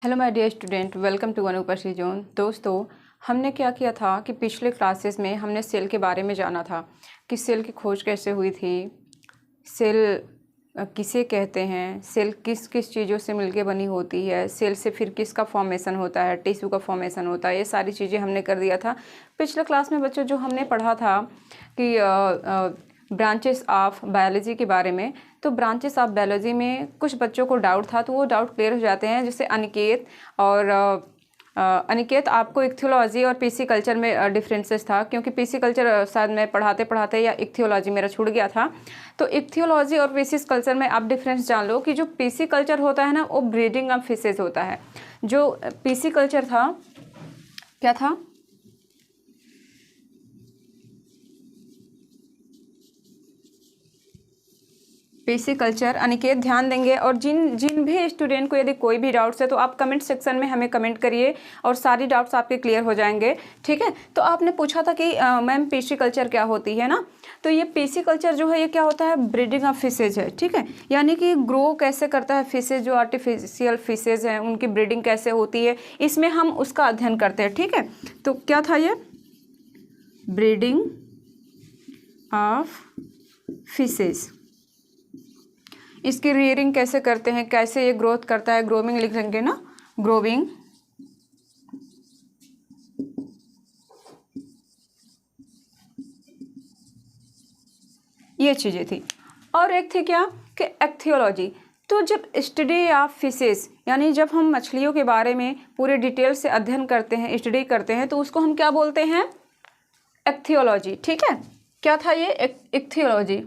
Hello my dear student, welcome to अनुपस्थिति zone. दोस्तों, हमने क्या किया था कि पिछले क्लासेस में हमने सेल के बारे में जाना था कि सेल की खोज कैसे हुई थी, सेल किसे कहते हैं, सेल किस किस चीज़ों से मिलके बनी होती है, सेल से फिर किसका फॉर्मेशन होता है, टिश्यू का फॉर्मेशन होता है। ये सारी चीज़ें हमने कर दिया था पिछले क्लास में। बच्चों, जो हमने पढ़ा था कि ब्रांचेस ऑफ बायोलॉजी के बारे में, तो ब्रांचेस ऑफ बायोलॉजी में कुछ बच्चों को डाउट था, तो वो डाउट क्लियर हो जाते हैं। जैसे अनिकेत और अनिकेत, आपको इक्थियोलॉजी और पीसी कल्चर में डिफरेंसेस था, क्योंकि पीसी कल्चर शायद मैं पढ़ाते पढ़ाते या इक्थियोलॉजी मेरा छूट गया था। तो इक्थियोलॉजी और पीसी कल्चर में आप डिफरेंस जान लो कि जो पीसी कल्चर होता है ना, वो ब्रीडिंग ऑफ फिशेज होता है। जो पीसी कल्चर था, क्या था? PC culture. अनिकेत ध्यान देंगे, और जिन भी स्टूडेंट को यदि कोई भी डाउट्स है तो आप कमेंट सेक्शन में हमें कमेंट करिए और सारी डाउट्स आपके क्लियर हो जाएंगे, ठीक है। तो आपने पूछा था कि मैम पीसी कल्चर क्या होती है ना, तो ये पीसी कल्चर जो है ये क्या होता है? ब्रीडिंग ऑफ फिशेज है, ठीक है। यानी कि ग्रो कैसे करता है फिशेज, जो आर्टिफिशियल फिशेज हैं उनकी ब्रीडिंग कैसे होती है, इसमें हम उसका अध्ययन करते हैं, ठीक है। तो क्या था ये? Breeding of fishes. इसकी रियरिंग कैसे करते हैं, कैसे ये ग्रोथ करता है, ग्रोविंग लिख लेंगे ना, ग्रोविंग। ये चीज़ें थी। और एक थी क्या कि एक्थियोलॉजी। तो जब स्टडी ऑफ फिशेस, यानी जब हम मछलियों के बारे में पूरे डिटेल से अध्ययन करते हैं, स्टडी करते हैं, तो उसको हम क्या बोलते हैं? एक्थियोलॉजी, ठीक है। क्या था ये? इक्थियोलॉजी।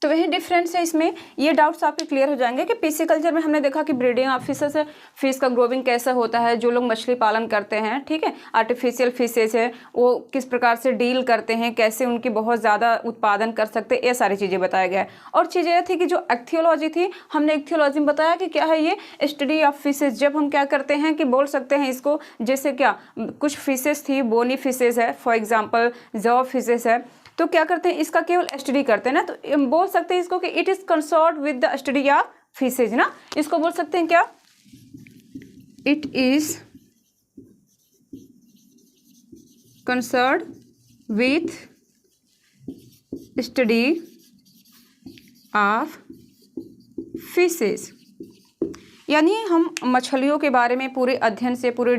तो वही डिफरेंस है इसमें। ये डाउट्स आपके क्लियर हो जाएंगे कि पीसी कल्चर में हमने देखा कि ब्रीडिंग ऑफ फिशेस है, फिश का ग्रोविंग कैसा होता है, जो लोग मछली पालन करते हैं, ठीक है, आर्टिफिशियल फिशेस है, वो किस प्रकार से डील करते हैं, कैसे उनकी बहुत ज़्यादा उत्पादन कर सकते हैं, ये सारी चीज़ें बताया गया है। और चीज़ ये थी कि जो एक्थियोलॉजी थी, हमने एक्थियोलॉजी में बताया कि क्या है ये? Study of fishes. जब हम क्या करते हैं कि बोल सकते हैं इसको, जैसे क्या कुछ फिशेस थी, बोनी फिशेज है, फॉर एग्जाम्पल जॉ फिशेस है, तो क्या करते हैं इसका केवल स्टडी करते हैं ना, तो बोल सकते हैं इसको कि it is concern with the study of fishes ना। इसको बोल सकते हैं क्या? It is concern with study of fishes. यानी हम मछलियों के बारे में पूरे अध्ययन से पूरे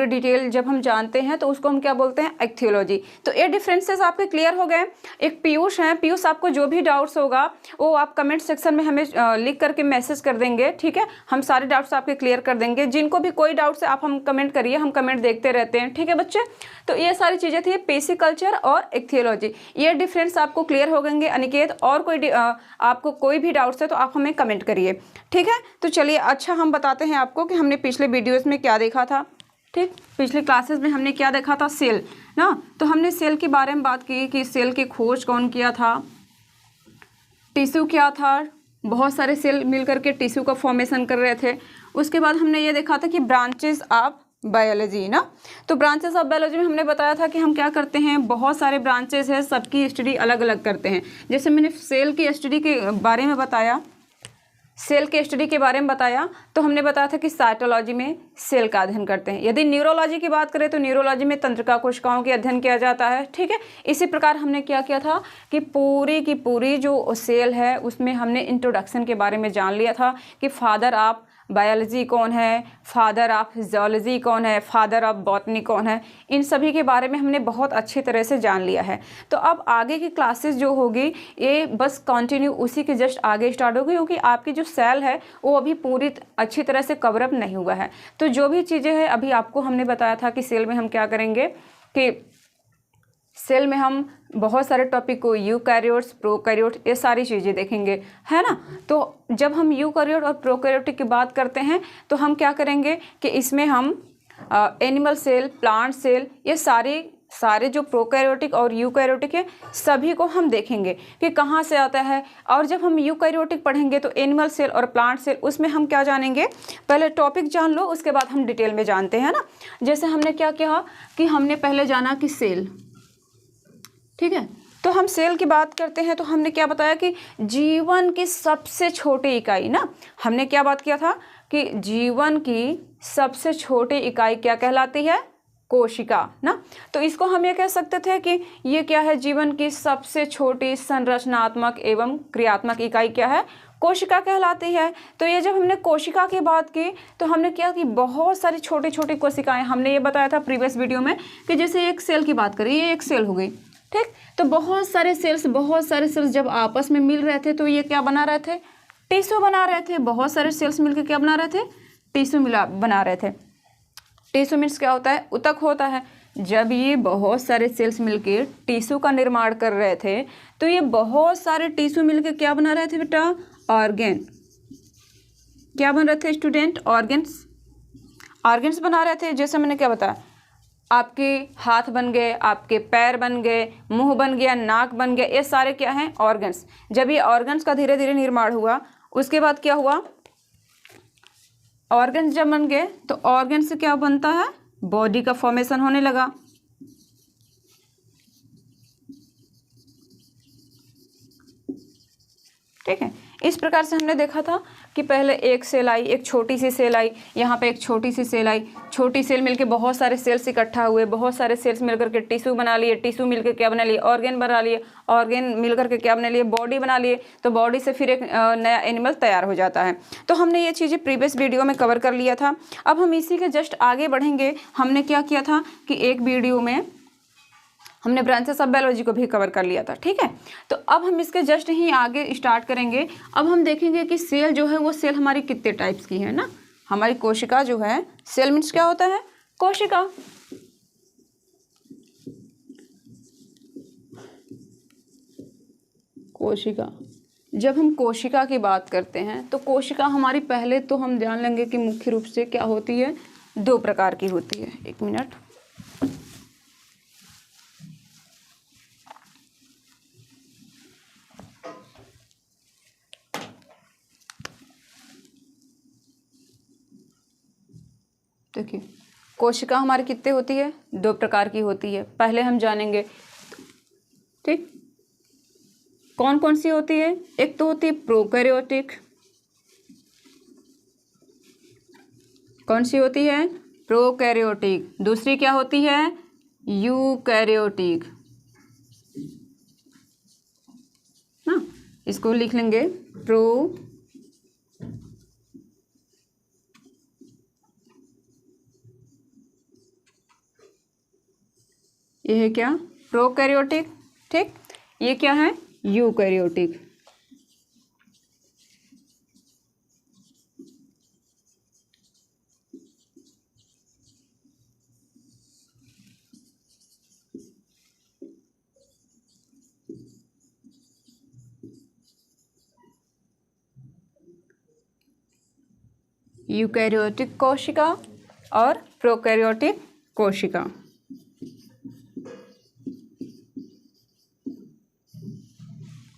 डिटेल जब हम जानते हैं तो उसको हम क्या बोलते हैं? एक्थियोलॉजी। तो ये डिफरेंसेस आपके क्लियर हो गए। एक पीयूष है, पीयूष आपको जो भी डाउट्स होगा वो आप कमेंट सेक्शन में हमें लिख करके मैसेज कर देंगे, ठीक है। हम सारे डाउट्स आपके क्लियर कर देंगे। जिनको भी कोई डाउट्स है आप हम कमेंट करिए, हम कमेंट देखते रहते हैं, ठीक है बच्चे। तो ये सारी चीज़ें थी, पीसी कल्चर और एक्थियोलॉजी। ये डिफरेंस आपको क्लियर हो गएंगे। अनिकेत, और कोई आपको कोई भी डाउट्स है तो आप हमें कमेंट करिए, ठीक है। तो चलिए, अच्छा हम बताते हैं आपको कि हमने पिछले वीडियोस में क्या देखा था, ठीक। पिछले क्लासेस में हमने क्या देखा था? सेल ना। तो हमने सेल के बारे में बात की कि सेल की खोज कौन किया था, टिश्यू क्या था, बहुत सारे सेल मिलकर के टिश्यू का फॉर्मेशन कर रहे थे। उसके बाद हमने ये देखा था कि ब्रांचेस ऑफ बायोलॉजी ना। तो ब्रांचेस ऑफ बायोलॉजी में हमने बताया था कि हम क्या करते हैं, बहुत सारे ब्रांचेस हैं, सबकी स्टडी अलग अलग करते हैं। जैसे मैंने सेल की स्टडी के बारे में बताया, सेल के स्टडी के बारे में बताया, तो हमने बताया था कि साइटोलॉजी में सेल का अध्ययन करते हैं। यदि न्यूरोलॉजी की बात करें तो न्यूरोलॉजी में तंत्रिका कोशिकाओं के अध्ययन किया जाता है, ठीक है। इसी प्रकार हमने क्या किया था कि पूरी की पूरी जो सेल है उसमें हमने इंट्रोडक्शन के बारे में जान लिया था कि फादर ऑफ बायोलॉजी कौन है, फादर ऑफ जियोलॉजी कौन है, फादर ऑफ बॉटनी कौन है। इन सभी के बारे में हमने बहुत अच्छी तरह से जान लिया है। तो अब आगे की क्लासेस जो होगी ये बस कंटिन्यू उसी के जस्ट आगे स्टार्ट होगी, क्योंकि आपकी जो सेल है वो अभी पूरी अच्छी तरह से कवरअप नहीं हुआ है। तो जो भी चीज़ें हैं अभी आपको हमने बताया था कि सेल में हम क्या करेंगे कि सेल में हम बहुत सारे टॉपिक को यूकैरियोट्स, प्रोकैरियोट, ये सारी चीज़ें देखेंगे, है ना। तो जब हम यूकैरियोट और प्रोकैरियोटिक की बात करते हैं तो हम क्या करेंगे कि इसमें हम एनिमल सेल, प्लांट सेल, ये सारे जो प्रोकैरियोटिक और यूकैरियोटिक है सभी को हम देखेंगे कि कहाँ से आता है। और जब हम यूकैरियोटिक पढ़ेंगे तो एनिमल सेल और प्लांट सेल, उसमें हम क्या जानेंगे? पहले टॉपिक जान लो, उसके बाद हम डिटेल में जानते हैं ना। जैसे हमने क्या किया कि हमने पहले जाना कि सेल, ठीक है। तो हम सेल की बात करते हैं तो हमने क्या बताया कि जीवन की सबसे छोटी इकाई ना, हमने क्या बात किया था कि जीवन की सबसे छोटी इकाई क्या कहलाती है? कोशिका ना। तो इसको हम ये कह सकते थे कि ये क्या है? जीवन की सबसे छोटी संरचनात्मक एवं क्रियात्मक इकाई क्या है? कोशिका कहलाती है। तो ये जब हमने कोशिका की बात की तो हमने क्या कि बहुत सारी छोटी छोटी कोशिकाएं, हमने ये बताया था प्रीवियस वीडियो में कि जैसे एक सेल की बात करें, ये एक सेल हो गई, ठीक। तो बहुत सारे सेल्स जब आपस में मिल रहे थे तो ये क्या बना रहे थे? टिश्यू बना रहे थे। बहुत सारे सेल्स मिलकर क्या बना रहे थे? टिश्यू बना रहे थे। टिश्यू मीन्स क्या होता है? ऊतक होता है। जब ये बहुत सारे सेल्स मिलकर टिश्यू का निर्माण कर रहे थे तो ये बहुत सारे टिश्यू मिलकर क्या बना रहे थे बेटा? ऑर्गेन। क्या बन रहे थे स्टूडेंट? ऑर्गेन्स बना रहे थे। जैसे मैंने क्या बताया, आपके हाथ बन गए, आपके पैर बन गए, मुंह बन गया, नाक बन गया, ये सारे क्या हैं? ऑर्गन्स। जब ये ऑर्गन्स का धीरे धीरे निर्माण हुआ, उसके बाद क्या हुआ? ऑर्गन्स जब बन गए तो ऑर्गन से क्या बनता है? बॉडी का फॉर्मेशन होने लगा। ठीक है, इस प्रकार से हमने देखा था कि पहले एक सेल आई, एक छोटी सी सेल आई, यहाँ पे एक छोटी सी सेल आई, छोटी सेल मिलके बहुत सारे सेल्स इकट्ठा हुए, बहुत सारे सेल्स मिलकर के टिश्यू बना लिए, टिश्यू मिलकर क्या बना लिए? ऑर्गेन बना लिए, ऑर्गेन मिलकर के क्या बना लिए? बॉडी बना लिए। तो बॉडी से फिर एक नया एनिमल तैयार हो जाता है। तो हमने ये चीज़ें प्रीवियस वीडियो में कवर कर लिया था। अब हम इसी के जस्ट आगे बढ़ेंगे। हमने क्या किया था कि एक वीडियो में हमने ब्रांचेस ऑफ बायोलॉजी को भी कवर कर लिया था, ठीक है। तो अब हम इसके जस्ट ही आगे स्टार्ट करेंगे। अब हम देखेंगे कि सेल जो है वो सेल हमारी कितने टाइप्स की है ना। हमारी कोशिका जो है, सेल मीन्स क्या होता है? कोशिका। कोशिका, जब हम कोशिका की बात करते हैं तो कोशिका हमारी पहले तो हम जान लेंगे कि मुख्य रूप से क्या होती है? 2 प्रकार की होती है। एक मिनट, देखिए कोशिका हमारी कितने होती है? 2 प्रकार की होती है। पहले हम जानेंगे, ठीक, कौन कौन सी होती है। एक तो होती है प्रोकैरियोटिक। कौन सी होती है? प्रोकैरियोटिक। दूसरी क्या होती है? यूकैरियोटिक ना। इसको लिख लेंगे ये है क्या? प्रोकैरियोटिक, ठीक। ये क्या है? यूकैरियोटिक। यूकैरियोटिक कोशिका और प्रोकैरियोटिक कोशिका।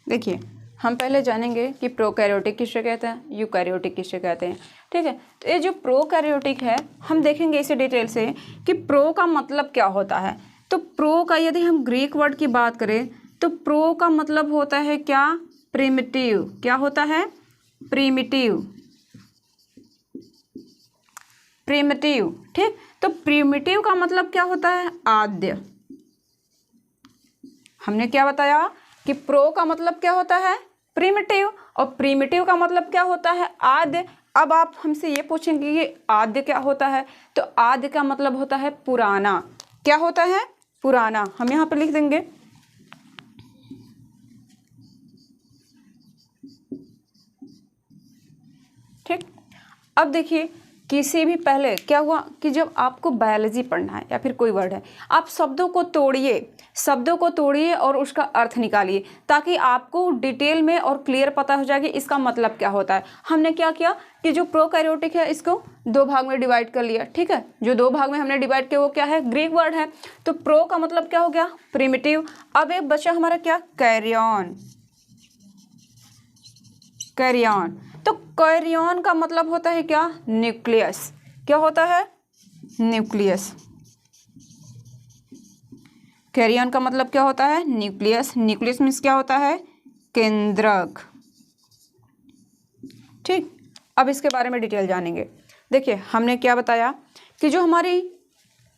देखिए हम पहले जानेंगे कि प्रोकैरियोटिक किसे कहते हैं, यूकैरियोटिक किसे कहते हैं, ठीक है। तो ये जो प्रोकैरियोटिक है हम देखेंगे इसे डिटेल से कि प्रो का मतलब क्या होता है। तो प्रो का यदि हम ग्रीक वर्ड की बात करें तो प्रो का मतलब होता है क्या? प्रिमिटिव। क्या होता है? प्रिमिटिव। प्रिमिटिव, ठीक। तो प्रिमिटिव का मतलब क्या होता है? आद्य। हमने क्या बताया कि प्रो का मतलब क्या होता है? प्रिमिटिव, और प्रिमिटिव का मतलब क्या होता है? आद्य। अब आप हमसे ये पूछेंगे कि आद्य क्या होता है, तो आद्य का मतलब होता है पुराना। क्या होता है? पुराना। हम यहाँ पर लिख देंगे, ठीक। अब देखिए किसी भी पहले क्या हुआ कि जब आपको बायोलॉजी पढ़ना है या फिर कोई वर्ड है, आप शब्दों को तोड़िए और उसका अर्थ निकालिए ताकि आपको डिटेल में और क्लियर पता हो जाए कि इसका मतलब क्या होता है। हमने क्या किया कि जो प्रोकैरियोटिक है इसको 2 भाग में डिवाइड कर लिया, ठीक है। जो 2 भाग में हमने डिवाइड किया वो क्या है? ग्रीक वर्ड है। तो प्रो का मतलब क्या हो गया? प्रिमिटिव। अब एक बचा हमारा क्या? कैरियन। कैरियन, तो कैरियन का मतलब होता है क्या? न्यूक्लियस। क्या होता है? न्यूक्लियस। कैरियन का मतलब क्या होता है? न्यूक्लियस। न्यूक्लियस मीन्स क्या होता है? केंद्रक। ठीक, अब इसके बारे में डिटेल जानेंगे। देखिए हमने क्या बताया कि जो हमारी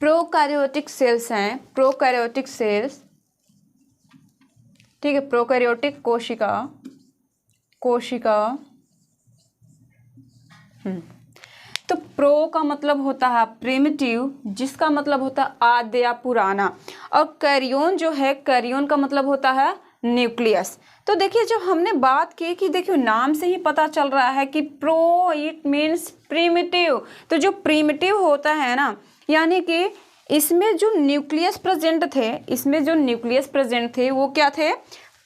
प्रोकैरियोटिक सेल्स हैं, प्रोकैरियोटिक सेल्स, ठीक है, प्रोकैरियोटिक कोशिका, तो प्रो का मतलब होता है प्रिमिटिव, जिसका मतलब होता है आद्य या पुराना, और कैरियन जो है, कैरियन का मतलब होता है न्यूक्लियस। तो देखिए जब हमने बात की कि देखिए नाम से ही पता चल रहा है कि प्रो इट मीन्स प्रिमिटिव, तो जो प्रिमिटिव होता है ना, यानी कि इसमें जो न्यूक्लियस प्रेजेंट थे वो क्या थे?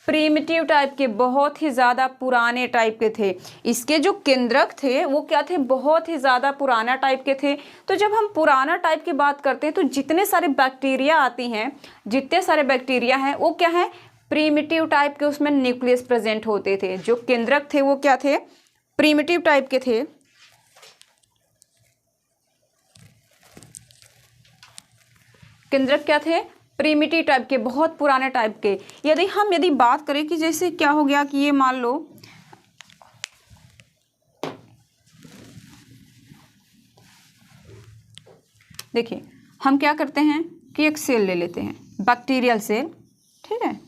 प्रीमिटिव टाइप के, बहुत ही ज़्यादा पुराने टाइप के थे। इसके जो केंद्रक थे वो क्या थे? बहुत ही ज़्यादा पुराना टाइप के थे। तो जब हम पुराना टाइप की बात करते हैं तो जितने सारे बैक्टीरिया आती हैं, जितने सारे बैक्टीरिया हैं वो क्या है? प्रीमिटिव टाइप के, उसमें न्यूक्लियस प्रेजेंट होते थे। जो केंद्रक थे वो क्या थे? प्रीमिटिव टाइप के थे। केंद्रक क्या थे? प्रीमिटिव टाइप के, बहुत पुराने टाइप के। यदि बात करें कि जैसे क्या हो गया कि ये मान लो देखिए हम क्या करते हैं कि एक सेल ले लेते हैं, बैक्टीरियल सेल, ठीक है,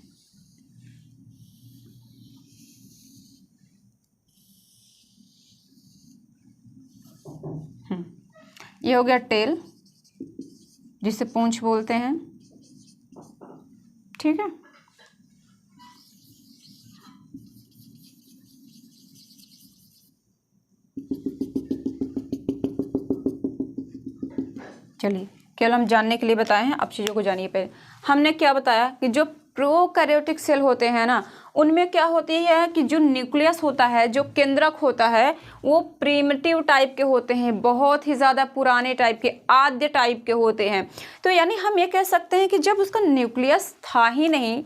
ये हो गया टेल, जिसे पूंछ बोलते हैं, ठीक है। चलिए केवल हम जानने के लिए बताए हैं, अब चीज़ों को जानिए। पहले हमने क्या बताया कि जो प्रोकैरियोटिक सेल होते हैं ना, उनमें क्या होती है कि जो न्यूक्लियस होता है, जो केंद्रक होता है, वो प्रीमिटिव टाइप के होते हैं, बहुत ही ज़्यादा पुराने टाइप के, आद्य टाइप के होते हैं। तो यानी हम ये कह सकते हैं कि जब उसका न्यूक्लियस था ही नहीं,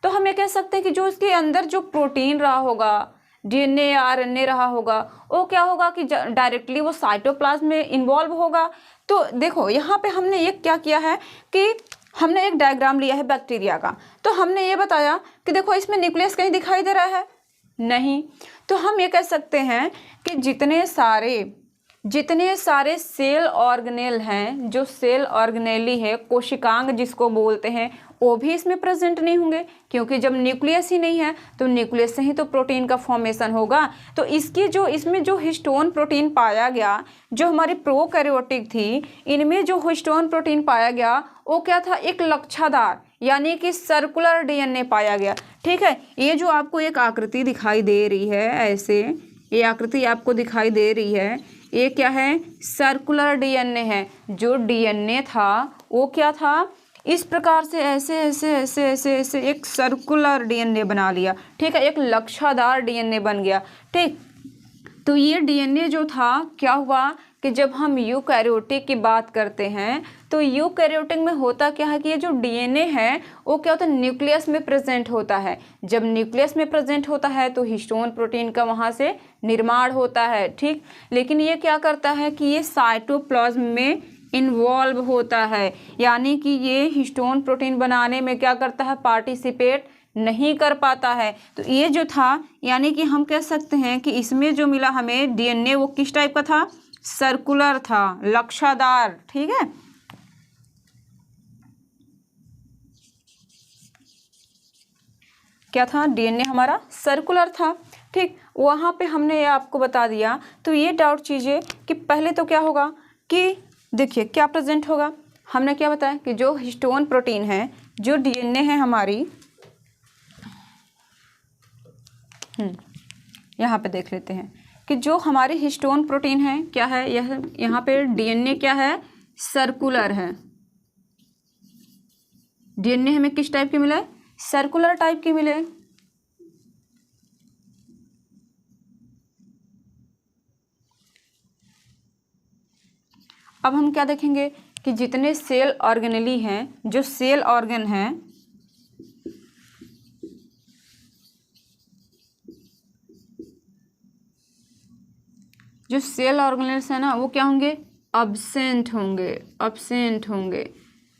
तो हम ये कह सकते हैं कि जो उसके अंदर जो प्रोटीन रहा होगा, डीएनए या आरएनए रहा होगा, वो क्या होगा कि डायरेक्टली वो साइटोप्लाज्म में इन्वॉल्व होगा। तो देखो यहाँ पे हमने ये क्या किया है कि हमने एक डायग्राम लिया है बैक्टीरिया का, तो हमने ये बताया कि देखो इसमें न्यूक्लियस कहीं दिखाई दे रहा है नहीं। तो हम ये कह सकते हैं कि जितने सारे सेल ऑर्गेनेल हैं, जो सेल ऑर्गेनेली है, कोशिकांग जिसको बोलते हैं, वो भी इसमें प्रेजेंट नहीं होंगे, क्योंकि जब न्यूक्लियस ही नहीं है तो न्यूक्लियस से ही तो प्रोटीन का फॉर्मेशन होगा। तो इसमें जो हिस्टोन प्रोटीन पाया गया, जो हमारी प्रोकैरियोटिक थी, इनमें जो हिस्टोन प्रोटीन पाया गया वो क्या था? एक लच्छादार यानी कि सर्कुलर डीएनए पाया गया, ठीक है। ये जो आपको एक आकृति दिखाई दे रही है, ऐसे ये आकृति आपको दिखाई दे रही है, ये क्या है? सर्कुलर डीएनए है। जो डीएनए था वो क्या था? इस प्रकार से ऐसे ऐसे ऐसे ऐसे ऐसे एक सर्कुलर डीएनए बना लिया, ठीक है, एक लच्छादार डीएनए बन गया, ठीक। तो ये डीएनए जो था क्या हुआ कि जब हम यूकैरियोटिक की बात करते हैं तो यूकैरियोटिक में होता क्या है कि ये जो डीएनए है वो क्या होता है? न्यूक्लियस में प्रेजेंट होता है। जब न्यूक्लियस में प्रेजेंट होता है तो हिस्टोन प्रोटीन का वहाँ से निर्माण होता है, ठीक। लेकिन ये क्या करता है कि ये साइटोप्लाज्म में इन्वॉल्व होता है, यानी कि ये हिस्टोन प्रोटीन बनाने में क्या करता है? पार्टिसिपेट नहीं कर पाता है। तो ये जो था, यानी कि हम कह सकते हैं कि इसमें जो मिला हमें डीएनए वो किस टाइप का था? सर्कुलर था, लच्छादार, ठीक है। क्या था? डीएनए हमारा सर्कुलर था, ठीक। वहाँ पे हमने ये आपको बता दिया। तो ये डाउट कीजिए कि पहले तो क्या होगा कि देखिए क्या प्रेजेंट होगा। हमने क्या बताया कि जो हिस्टोन प्रोटीन है, जो डीएनए है हमारी, यहाँ पे देख लेते हैं कि जो हमारी हिस्टोन प्रोटीन है क्या है, यह यहाँ पे डीएनए क्या है? सर्कुलर है। डीएनए हमें किस टाइप के मिला? सर्कुलर टाइप के मिले। अब हम क्या देखेंगे कि जितने सेल ऑर्गेनेली हैं, जो सेल ऑर्गन हैं, जो सेल ऑर्गेनेल्स हैं ना, वो क्या होंगे? अब्सेंट होंगे,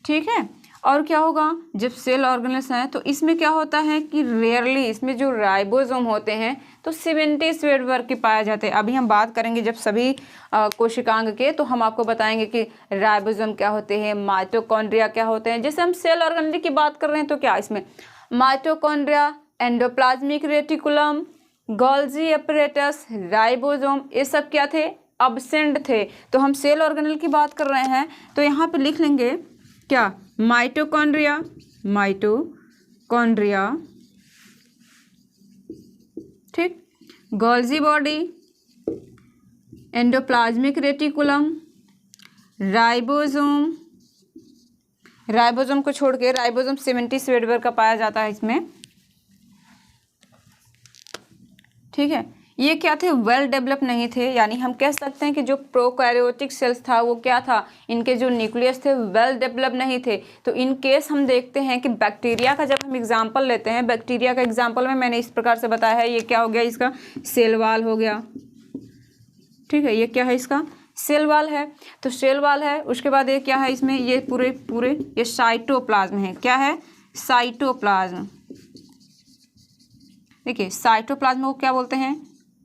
ठीक है। और क्या होगा, जब सेल ऑर्गेनेल्स हैं तो इसमें क्या होता है कि रेयरली इसमें जो राइबोसोम होते हैं तो 70 स्वेड वर्ग के पाए जाते हैं। अभी हम बात करेंगे जब सभी कोशिकांग के, तो हम आपको बताएंगे कि राइबोसोम क्या होते हैं, माइटोकॉन्ड्रिया क्या होते हैं। जैसे हम सेल ऑर्गेनेल की बात कर रहे हैं तो क्या इसमें mitochondria, endoplasmic reticulum, Golgi apparatus, ribosome, ये सब क्या थे, अब्सेंट थे। तो हम सेल ऑर्गेनेल की बात कर रहे हैं तो यहाँ पे लिख लेंगे क्या, माइटोकॉन्ड्रिया, माइटोकॉन्ड्रिया, ठीक, Golgi body, endoplasmic reticulum, ribosome, ribosome को छोड़ के राइबोसोम 70 स्वेड वर्ग का पाया जाता है इसमें, ठीक है। ये क्या थे, वेल डेवलप नहीं थे, यानी हम कह सकते हैं कि जो प्रोकैरियोटिक सेल्स था वो क्या था, इनके जो न्यूक्लियस थे वेल डेवलप नहीं थे। तो इन केस हम देखते हैं कि बैक्टीरिया का जब हम एग्जांपल लेते हैं, बैक्टीरिया का एग्जांपल में मैंने इस प्रकार से बताया है, ये क्या हो गया, इसका सेल वाल हो गया, ठीक है। ये क्या है, इसका सेल वाल है, तो सेल वाल है। उसके बाद ये क्या है, इसमें ये पूरे ये साइटोप्लाज्म है, क्या है, साइटोप्लाज्म। देखिए साइटोप्लाज्म को क्या बोलते हैं,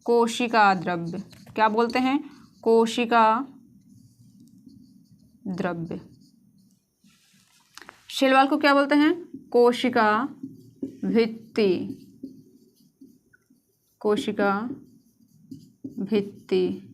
कोशिका द्रव्य, क्या बोलते हैं, कोशिका द्रव्य। सेल वाल को क्या बोलते हैं, कोशिका भित्ति, कोशिका भित्ति,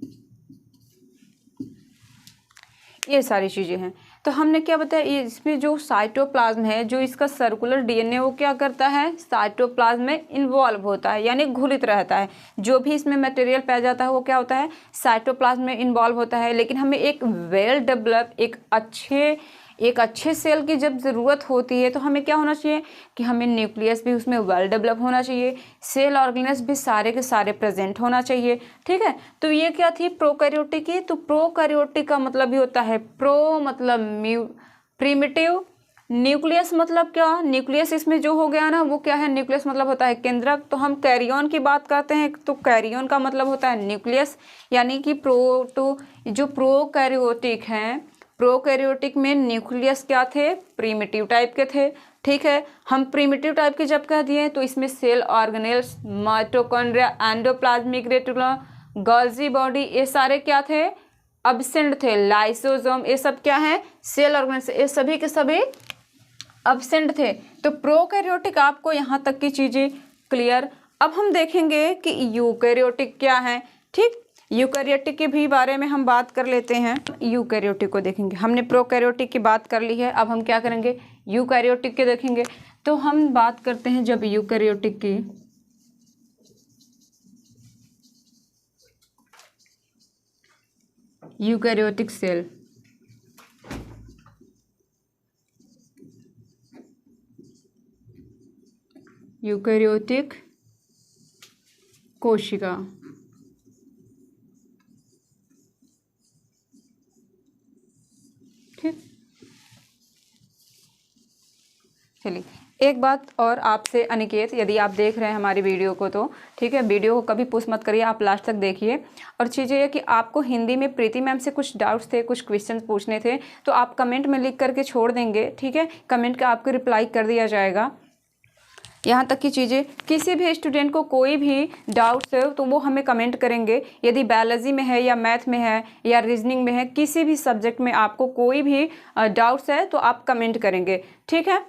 ये सारी चीजें हैं। तो हमने क्या बताया, ये इसमें जो साइटोप्लाज्म है, जो इसका सर्कुलर डीएनए वो क्या करता है, साइटोप्लाज्म में इन्वॉल्व होता है, यानी घुलित रहता है। जो भी इसमें मटेरियल पाया जाता है वो क्या होता है, साइटोप्लाज्म में इन्वॉल्व होता है। लेकिन हमें एक वेल डेवलप, एक अच्छे सेल की जब ज़रूरत होती है तो हमें क्या होना चाहिए कि हमें न्यूक्लियस भी उसमें वेल डेवलप होना चाहिए, सेल ऑर्गेनेल्स भी सारे के सारे प्रेजेंट होना चाहिए, ठीक है। तो ये क्या थी, प्रोकैरियोटिक की। तो प्रोकैरियोटिक का मतलब भी होता है, प्रो मतलब प्रिमिटिव, न्यूक्लियस मतलब क्या, न्यूक्लियस इसमें जो हो गया ना वो क्या है, न्यूक्लियस मतलब होता है केंद्रक। तो हम कैरियन की बात करते हैं तो कैरियन का मतलब होता है न्यूक्लियस, यानी कि जो प्रोकैरियोटिक हैं, प्रोकैरियोटिक में न्यूक्लियस क्या थे, प्रिमिटिव टाइप के थे, ठीक है। हम प्रिमिटिव टाइप के जब कह दिए तो इसमें cell organelles, mitochondria, endoplasmic reticulum, Golgi body, ये सारे क्या थे, अब्सेंट थे। लाइसोसोम, ये सब क्या है, सेल ऑर्गेनेल्स, ये सभी के सभी अब्सेंट थे। तो प्रोकैरियोटिक आपको यहाँ तक की चीज़ें क्लियर। अब हम देखेंगे कि यूकैरियोटिक क्या है, ठीक। यूकैरियोटिक के भी बारे में हम बात कर लेते हैं। यूकैरियोटिक को देखेंगे, हमने प्रोकैरियोटिक की बात कर ली है, अब हम क्या करेंगे, यूकैरियोटिक के देखेंगे। तो हम बात करते हैं जब यूकैरियोटिक की, यूकैरियोटिक सेल, यूकैरियोटिक कोशिका, ठीक। चलिए एक बात और आपसे अनिकेत, यदि आप देख रहे हैं हमारी वीडियो को तो ठीक है, वीडियो को कभी पुश मत करिए, आप लास्ट तक देखिए। और चीज़ ये है कि आपको हिंदी में प्रीति मैम से कुछ डाउट्स थे, कुछ क्वेश्चंस पूछने थे, तो आप कमेंट में लिख करके छोड़ देंगे, ठीक है। कमेंट का आपको रिप्लाई कर दिया जाएगा। यहाँ तक की चीज़ें, किसी भी स्टूडेंट को कोई भी डाउट्स है तो वो हमें कमेंट करेंगे। यदि बायोलॉजी में है या मैथ में है या रीजनिंग में है, किसी भी सब्जेक्ट में आपको कोई भी डाउट्स है तो आप कमेंट करेंगे, ठीक है।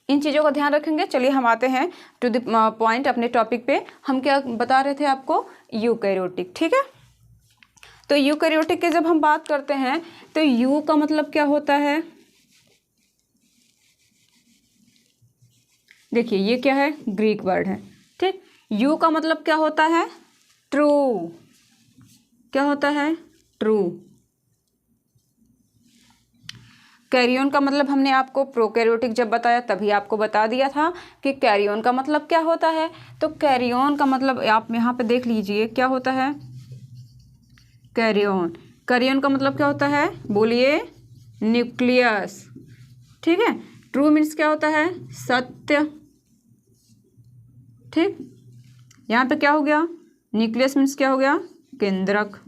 इन चीज़ों का ध्यान रखेंगे। चलिए हम आते हैं टू द पॉइंट, अपने टॉपिक पे। हम क्या बता रहे थे आपको, यूकैरियोटिक, ठीक है। तो यूकैरियोटिक की जब हम बात करते हैं तो यू का मतलब क्या होता है, देखिए ये क्या है, ग्रीक वर्ड है, ठीक। यू का मतलब क्या होता है, ट्रू, क्या होता है, ट्रू। कैरियन का मतलब हमने आपको प्रोकैरियोटिक जब बताया तभी आपको बता दिया था कि कैरियन का मतलब क्या होता है। तो कैरियन का मतलब आप यहाँ पे देख लीजिए क्या होता है, कैरियन, कैरियन का मतलब क्या होता है, बोलिए, न्यूक्लियस, ठीक है। ट्रू मीन्स क्या होता है, सत्य, ठीक। यहाँ पे क्या हो गया, न्यूक्लियस मीन्स क्या हो गया, केंद्रक।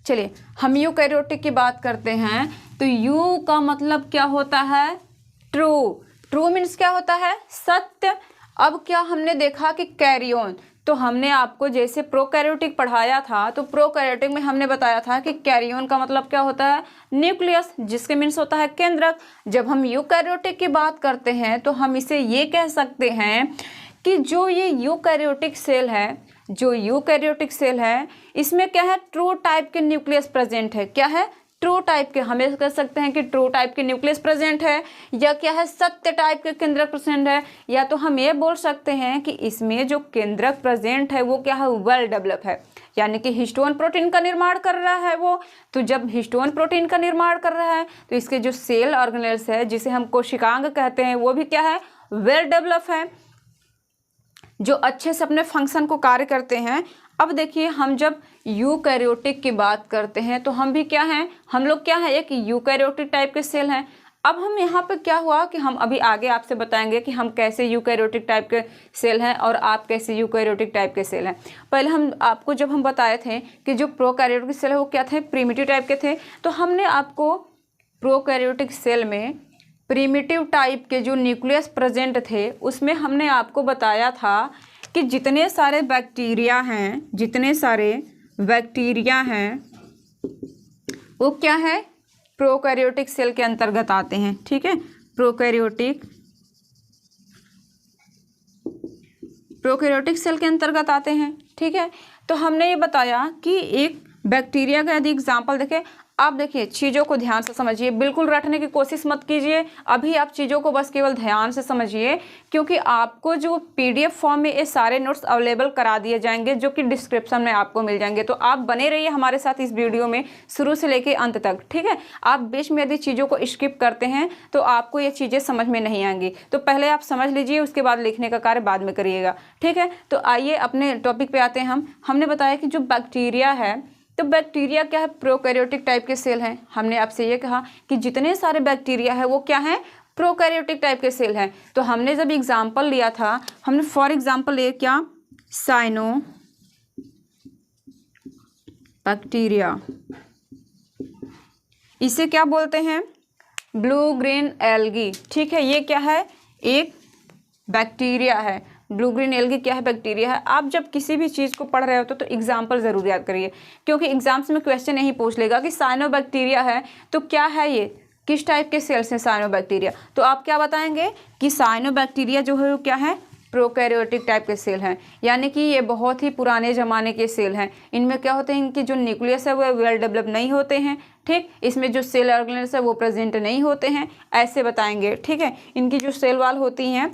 चलिए हम यूकैरियोटिक की बात करते हैं। तो यू का मतलब क्या होता है, ट्रू। ट्रू मीन्स क्या होता है? सत्य। अब क्या हमने देखा कि कैरी ऑन, तो हमने आपको जैसे प्रोकैरियोटिक पढ़ाया था, तो प्रोकैरियोटिक में हमने बताया था कि कैरी ऑन का मतलब क्या होता है? न्यूक्लियस, जिसके मीन्स होता है केंद्रक। जब हम यूकैरियोटिक की बात करते हैं तो हम इसे ये कह सकते हैं कि जो ये यूकैरियोटिक सेल है, जो यूकैरियोटिक सेल है, इसमें क्या है? ट्रू टाइप के न्यूक्लियस प्रेजेंट है। क्या है? ट्रू टाइप के। हम ये कह सकते हैं कि ट्रू टाइप के न्यूक्लियस प्रेजेंट है, या क्या है? सत्य टाइप के केंद्रक प्रेजेंट है, या तो हम ये बोल सकते हैं कि इसमें जो केंद्रक प्रेजेंट है वो क्या है? वेल डेवलप है, यानी कि हिस्टोन प्रोटीन का निर्माण कर रहा है वो। तो जब हिस्टोन प्रोटीन का निर्माण कर रहा है तो इसके जो सेल ऑर्गेनेल्स है, जिसे हम कोशिकांग कहते हैं, वो भी क्या है? वेल डेवलप है, जो अच्छे से अपने फंक्शन को कार्य करते हैं। अब देखिए, हम जब यूकैरियोटिक की बात करते हैं तो हम भी क्या हैं? हम लोग क्या है? एक यूकैरियोटिक टाइप के सेल हैं। अब हम यहाँ पे क्या हुआ कि हम अभी आगे आपसे बताएंगे कि हम कैसे यूकैरियोटिक टाइप के सेल हैं और आप कैसे यूकैरियोटिक टाइप के सेल हैं। पहले हम आपको जब हम बताए थे कि जो प्रोकैरियोटिक सेल है वो क्या थे? प्रिमिटिव टाइप के थे। तो हमने आपको प्रोकैरियोटिक सेल में प्रिमिटिव टाइप के जो न्यूक्लियस प्रेजेंट थे उसमें हमने आपको बताया था कि जितने सारे बैक्टीरिया हैं, जितने सारे बैक्टीरिया हैं वो क्या है? प्रोकैरियोटिक सेल के अंतर्गत आते हैं। ठीक है, प्रोकैरियोटिक सेल के अंतर्गत आते हैं। ठीक है, तो हमने ये बताया कि एक बैक्टीरिया का यदि एग्जाम्पल देखें, आप देखिए चीज़ों को ध्यान से समझिए, बिल्कुल रटने की कोशिश मत कीजिए। अभी आप चीज़ों को बस केवल ध्यान से समझिए, क्योंकि आपको जो पीडीएफ फॉर्म में ये सारे नोट्स अवेलेबल करा दिए जाएंगे, जो कि डिस्क्रिप्शन में आपको मिल जाएंगे। तो आप बने रहिए हमारे साथ इस वीडियो में शुरू से लेकर अंत तक। ठीक है, आप बीच में यदि चीज़ों को स्किप करते हैं तो आपको ये चीज़ें समझ में नहीं आएंगी। तो पहले आप समझ लीजिए, उसके बाद लिखने का कार्य बाद में करिएगा। ठीक है, तो आइए अपने टॉपिक पे आते हैं। हमने बताया कि जो बैक्टीरिया है, तो बैक्टीरिया क्या है? प्रोकैरियोटिक टाइप के सेल हैं। हमने आपसे ये कहा कि जितने सारे बैक्टीरिया है वो क्या है? प्रोकैरियोटिक टाइप के सेल हैं। तो हमने जब एग्जाम्पल लिया था, हमने फॉर एग्जाम्पल लिया क्या? Cyanobacteria. इसे क्या बोलते हैं? Blue green algae. ठीक है, ये क्या है? एक बैक्टीरिया है। ब्लू ग्रीन एल्गी क्या है? बैक्टीरिया है। आप जब किसी भी चीज़ को पढ़ रहे हो तो एग्जाम्पल ज़रूर याद करिए, क्योंकि एग्जाम्स में क्वेश्चन यही पूछ लेगा कि साइनोबैक्टीरिया है तो क्या है? ये किस टाइप के सेल्स हैं साइनोबैक्टीरिया? तो आप क्या बताएंगे कि साइनोबैक्टीरिया जो है वो क्या है? प्रोकैरियोटिक टाइप के सेल हैं, यानी कि ये बहुत ही पुराने ज़माने के सेल हैं। इनमें क्या होते हैं? इनके जो न्यूक्लियस है वो वेल डेवलप नहीं होते हैं। ठीक, इसमें जो सेल ऑर्गेनेल्स है वो प्रेजेंट नहीं होते हैं, ऐसे बताएंगे। ठीक है, इनकी जो सेल वॉल होती हैं,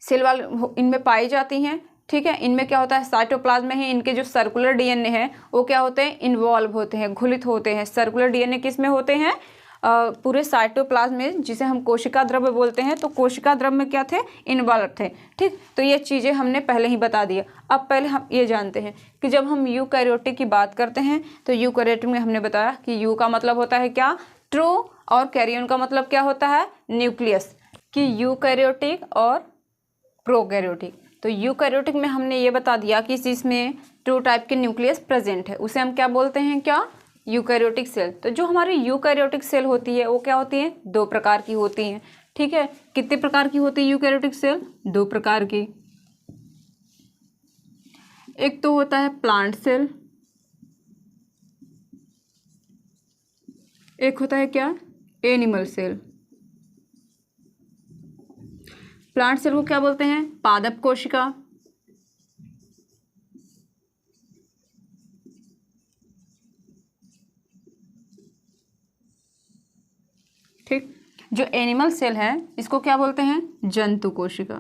सेल वॉल इनमें पाई जाती हैं। ठीक है, इनमें क्या होता है? साइटोप्लाज्म में ही इनके जो सर्कुलर डीएनए है वो क्या होते हैं? इन्वॉल्व होते हैं, घुलित होते हैं। सर्कुलर डीएनए किस में होते हैं? पूरे साइटोप्लाज्म में, जिसे हम कोशिका द्रव्य बोलते हैं। तो कोशिका द्रव्य में क्या थे? इन्वॉल्व थे। ठीक, तो ये चीज़ें हमने पहले ही बता दिया। अब पहले हम ये जानते हैं कि जब हम यूकैरियोटिक की बात करते हैं तो यूकैरियोटिक में हमने बताया कि यू का मतलब होता है क्या? ट्रू, और कैरियन का मतलब क्या होता है? न्यूक्लियस। कि यूकैरियोटिक और प्रोकैरियोटिक। तो यूकैरियोटिक में हमने ये बता दिया कि इसमें ट्रू टाइप के न्यूक्लियस प्रेजेंट है, उसे हम क्या बोलते हैं? क्या? Eukaryotic cell. तो जो हमारी यूकैरियोटिक सेल होती है वो क्या होती है? 2 प्रकार की होती हैं। ठीक है, कितने प्रकार की होती है यूकैरियोटिक सेल? 2 प्रकार की। एक तो होता है प्लांट सेल, एक होता है क्या? Animal cell. प्लांट सेल को क्या बोलते हैं? पादप कोशिका। ठीक, जो एनिमल सेल है इसको क्या बोलते हैं? जंतु कोशिका।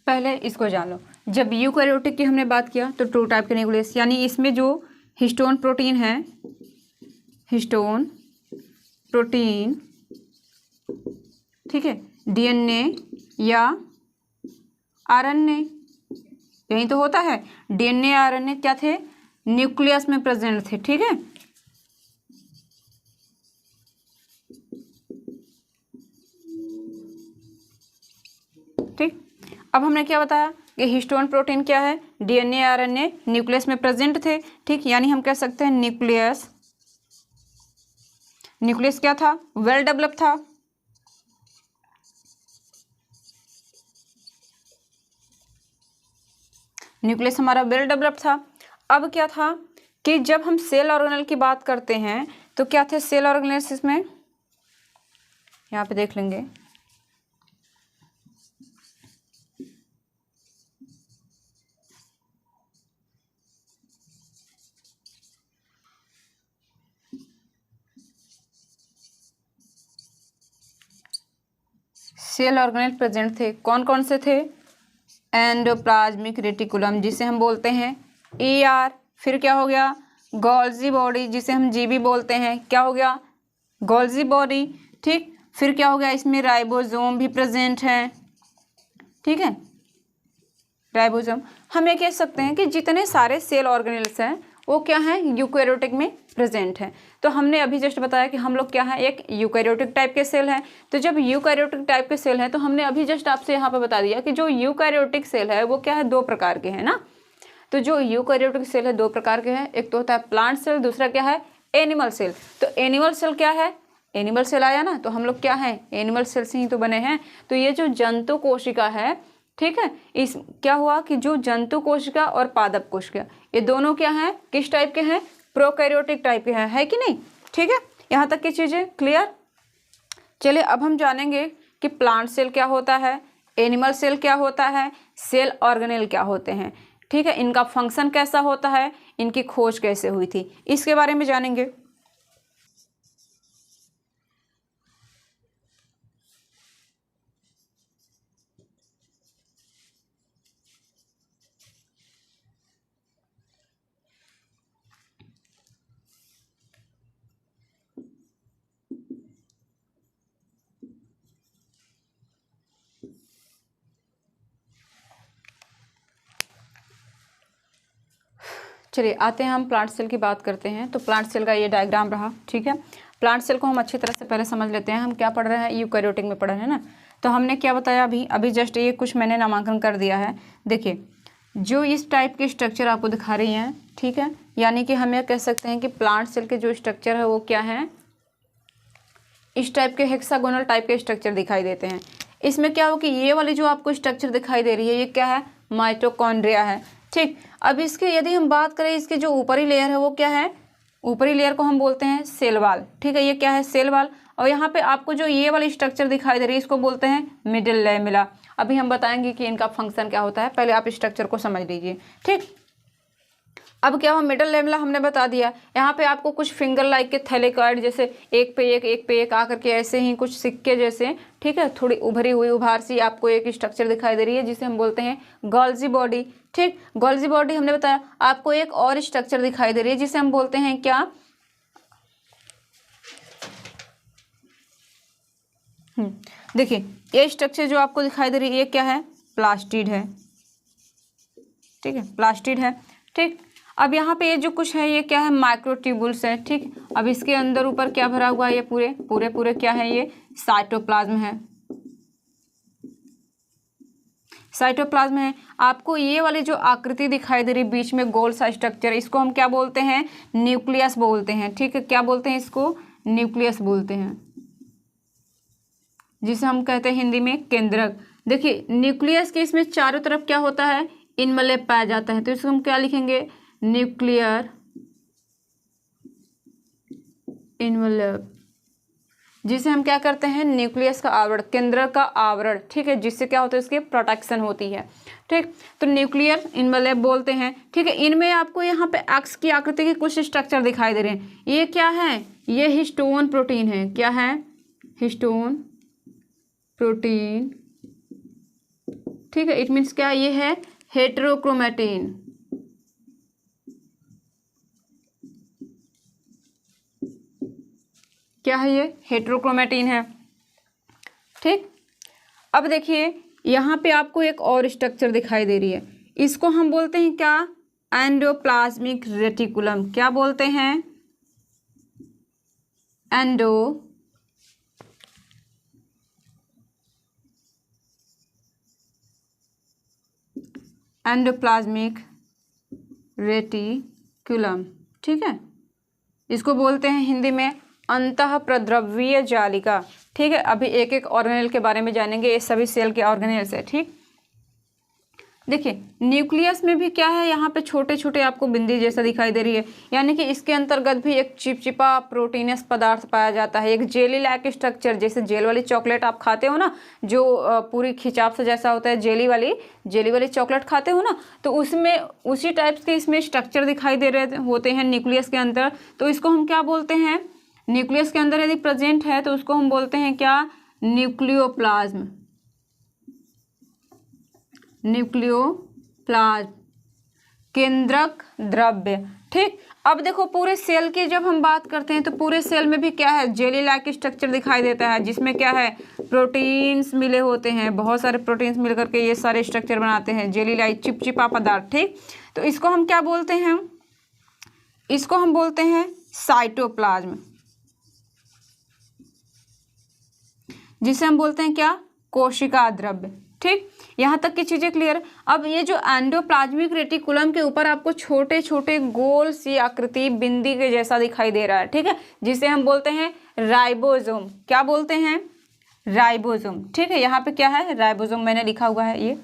पहले इसको जान लो। जब यूकैरियोटिक की हमने बात किया तो ट्रू टाइप के न्यूक्लियस, यानी इसमें जो हिस्टोन प्रोटीन है, हिस्टोन प्रोटीन, ठीक है, डीएनए या आरएनए, यही तो होता है। डीएनए आरएनए क्या थे? न्यूक्लियस में प्रेजेंट थे। ठीक है, ठीक। अब हमने क्या बताया कि हिस्टोन प्रोटीन क्या है? डीएनए आरएनए न्यूक्लियस में प्रेजेंट थे, ठीक, यानी हम कह सकते हैं न्यूक्लियस क्या था, वेल डेवलप था। न्यूक्लियस हमारा वेल डेवलप था। अब क्या था कि जब हम सेल ऑर्गेनेल की बात करते हैं तो क्या थे सेल ऑर्गेनेल्स, इसमें यहाँ पे देख लेंगे। सेल ऑर्गेनेल प्रेजेंट थे, कौन कौन से थे, एंडोप्लाज्मिक रेटिकुलम जिसे हम बोलते हैं ER, फिर क्या हो गया गोल्जी बॉडी जिसे हम GB बोलते हैं, क्या हो गया गोल्जी बॉडी, ठीक, फिर क्या हो गया इसमें राइबोसोम भी प्रेजेंट है, ठीक है, राइबोसोम। हम ये कह सकते हैं कि जितने सारे सेल ऑर्गेनेल्स हैं वो क्या हैं यूकैरियोटिक में प्रेजेंट है। तो हमने अभी जस्ट बताया कि हम लोग क्या है एक यूकैरियोटिक टाइप के सेल हैं। तो जब यूकैरियोटिक टाइप के सेल हैं तो हमने अभी जस्ट आपसे यहाँ पे बता दिया कि जो यूकैरियोटिक सेल है वो क्या है दो प्रकार के हैं ना। तो जो यूकैरियोटिक सेल है दो प्रकार के हैं, एक तो होता है प्लांट सेल, दूसरा क्या है एनिमल सेल। तो एनिमल सेल क्या है, एनिमल सेल आया ना, तो हम लोग क्या है एनिमल सेल से ही तो बने हैं। तो ये जो जंतु कोशिका है, ठीक है, इस क्या हुआ कि जो जंतु कोशिका और पादप कोशिका ये दोनों क्या हैं किस टाइप के हैं, प्रोकैरियोटिक टाइप के हैं, है कि नहीं, ठीक है, यहाँ तक की चीज़ें क्लियर। चलिए अब हम जानेंगे कि प्लांट सेल क्या होता है, एनिमल सेल क्या होता है, सेल ऑर्गेनेल क्या होते हैं, ठीक है, इनका फंक्शन कैसा होता है, इनकी खोज कैसे हुई थी, इसके बारे में जानेंगे। चलिए आते हैं हम प्लांट सेल की बात करते हैं। तो प्लांट सेल का ये डायग्राम रहा, ठीक है। प्लांट सेल को हम अच्छी तरह से पहले समझ लेते हैं। हम क्या पढ़ रहे हैं, यूकैरियोटिक में पढ़ रहे हैं ना। तो हमने क्या बताया अभी जस्ट ये कुछ मैंने नामांकन कर दिया है। देखिए जो इस टाइप के स्ट्रक्चर आपको दिखा रही हैं, ठीक है, यानी कि हम यह कह सकते हैं कि प्लांट सेल के जो स्ट्रक्चर है वो क्या है, इस टाइप के हेक्सागोनल टाइप के स्ट्रक्चर दिखाई देते हैं। इसमें क्या हो कि ये वाली जो आपको स्ट्रक्चर दिखाई दे रही है ये क्या है, माइटोकॉन्ड्रिया है, ठीक। अब इसके यदि हम बात करें इसके जो ऊपरी लेयर है वो क्या है, ऊपरी लेयर को हम बोलते हैं सेल वाल, ठीक है, ये क्या है सेल वाल। और यहाँ पे आपको जो ये वाली स्ट्रक्चर दिखाई दे रही है इसको बोलते हैं मिडिल लैमेला। अभी हम बताएंगे कि इनका फंक्शन क्या होता है, पहले आप स्ट्रक्चर को समझ लीजिए, ठीक। अब क्या हुआ, मिडल लैमेला हमने बता दिया। यहाँ पे आपको कुछ फिंगर लाइक के थैलेकॉइड जैसे एक पे एक आकर के ऐसे ही कुछ सिक्के जैसे, ठीक है, थोड़ी उभरी हुई उभार सी आपको एक स्ट्रक्चर दिखाई दे रही है जिसे हम बोलते हैं गोल्जी बॉडी, ठीक। गोल्जी बॉडी हमने बताया। आपको एक और स्ट्रक्चर दिखाई दे रही है जिसे हम बोलते हैं क्या, देखिए ये स्ट्रक्चर जो आपको दिखाई दे रही है ये क्या है, प्लास्टिड है, ठीक है, प्लास्टिड है, ठीक। अब यहाँ पे ये जो कुछ है ये क्या है, माइक्रोट्यूबुल्स है, ठीक। अब इसके अंदर ऊपर क्या भरा हुआ है, ये पूरे क्या है, ये साइटोप्लाज्म है, साइटोप्लाज्म है। आपको ये वाली जो आकृति दिखाई दे रही बीच में गोल सा स्ट्रक्चर, इसको हम क्या बोलते हैं, न्यूक्लियस बोलते हैं, ठीक है, क्या बोलते हैं इसको, न्यूक्लियस बोलते हैं, जिसे हम कहते हैं हिंदी में केंद्रक। देखिए न्यूक्लियस के इसमें चारों तरफ क्या होता है, इनवलप पाया जाता है। तो इसको हम क्या लिखेंगे, न्यूक्लियर इनवलप, जिसे हम क्या करते हैं, न्यूक्लियस का आवरण, केंद्र का आवरण, ठीक है, जिससे क्या होता है इसकी प्रोटेक्शन होती है, ठीक। तो न्यूक्लियर इनवलप बोलते हैं, ठीक है। इनमें आपको यहाँ पे एक्स की आकृति के कुछ स्ट्रक्चर दिखाई दे रहे हैं। ये क्या है, ये हिस्टोन प्रोटीन है, क्या है, हिस्टोन प्रोटीन, ठीक है। इट मीन्स क्या, ये है हेटेरोक्रोमेटिन, क्या है, ये हेटेरोक्रोमेटिन है, ठीक। अब देखिए यहाँ पे आपको एक और स्ट्रक्चर दिखाई दे रही है, इसको हम बोलते हैं क्या, एंडोप्लाज्मिक रेटिकुलम, क्या बोलते हैं, एंडोप्लाज्मिक रेटिकुलम, ठीक है। इसको बोलते हैं हिंदी में अंतःप्रद्रव्य जालिका, ठीक है। अभी एक एक ऑर्गेनेल के बारे में जानेंगे, ये सभी सेल के ऑर्गेनेल्स है, ठीक। देखिए न्यूक्लियस में भी क्या है, यहाँ पे छोटे छोटे आपको बिंदी जैसा दिखाई दे रही है, यानी कि इसके अंतर्गत भी एक चिपचिपा प्रोटीनस पदार्थ पाया जाता है, एक जेली लाइक स्ट्रक्चर, जैसे जेल वाली चॉकलेट आप खाते हो ना, जो पूरी खिंचाव से जैसा होता है, जेली वाली चॉकलेट खाते हो ना, तो उसमें उसी टाइप के इसमें स्ट्रक्चर दिखाई दे रहे होते हैं न्यूक्लियस के अंदर। तो इसको हम क्या बोलते हैं, न्यूक्लियस के अंदर यदि प्रेजेंट है तो उसको हम बोलते हैं क्या, न्यूक्लियोप्लाज्म, न्यूक्लियोप्लाज्म, केंद्रक द्रव्य, ठीक। अब देखो पूरे सेल की जब हम बात करते हैं तो पूरे सेल में भी क्या है, जेली लाइक स्ट्रक्चर दिखाई देता है, जिसमें क्या है, प्रोटीन्स मिले होते हैं, बहुत सारे प्रोटीन्स मिल करके ये सारे स्ट्रक्चर बनाते हैं, जेली लाइक चिपचिपा पदार्थ, ठीक। तो इसको हम क्या बोलते हैं, इसको हम बोलते हैं साइटोप्लाज्म, जिसे हम बोलते हैं क्या, कोशिका द्रव्य, ठीक। यहाँ तक की चीजें क्लियर। अब ये जो एंडोप्लाज्मिक रेटिकुलम के ऊपर आपको छोटे छोटे गोल सी आकृति बिंदी के जैसा दिखाई दे रहा है, ठीक है, जिसे हम बोलते हैं राइबोसोम। क्या बोलते हैं, राइबोसोम, ठीक है। यहाँ पे क्या है, राइबोसोम मैंने लिखा हुआ है ये।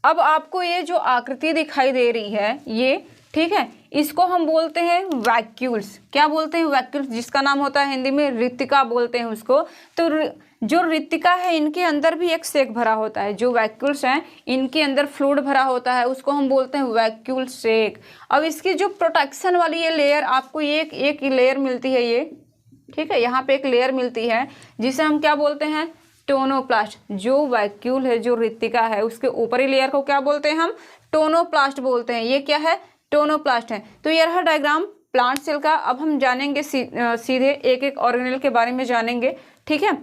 अब आपको ये जो आकृति दिखाई दे रही है ये, ठीक है, इसको हम बोलते हैं वैक्यूल्स। क्या बोलते हैं, वैक्यूल्स, जिसका नाम होता है हिंदी में रिक्तिका बोलते हैं उसको। तो जो रिक्तिका है इनके अंदर भी एक सेक भरा होता है, जो वैक्यूल्स हैं इनके अंदर फ्लूइड भरा होता है, उसको हम बोलते हैं वैक्यूल सेक। अब इसकी जो प्रोटेक्शन वाली ये लेयर, आपको एक लेयर मिलती है ये, ठीक है, यहाँ पे एक लेयर मिलती है जिसे हम क्या बोलते हैं, टोनोप्लास्ट। जो वैक्यूल है, जो रिक्तिका है, उसके ऊपरी लेयर को क्या बोलते हैं हम, टोनोप्लास्ट बोलते हैं। ये क्या है, टोनोप्लास्ट है। तो ये रहा डायग्राम प्लांट सेल का। अब हम जानेंगे सीधे एक एक ऑर्गेनेल के बारे में जानेंगे, ठीक है।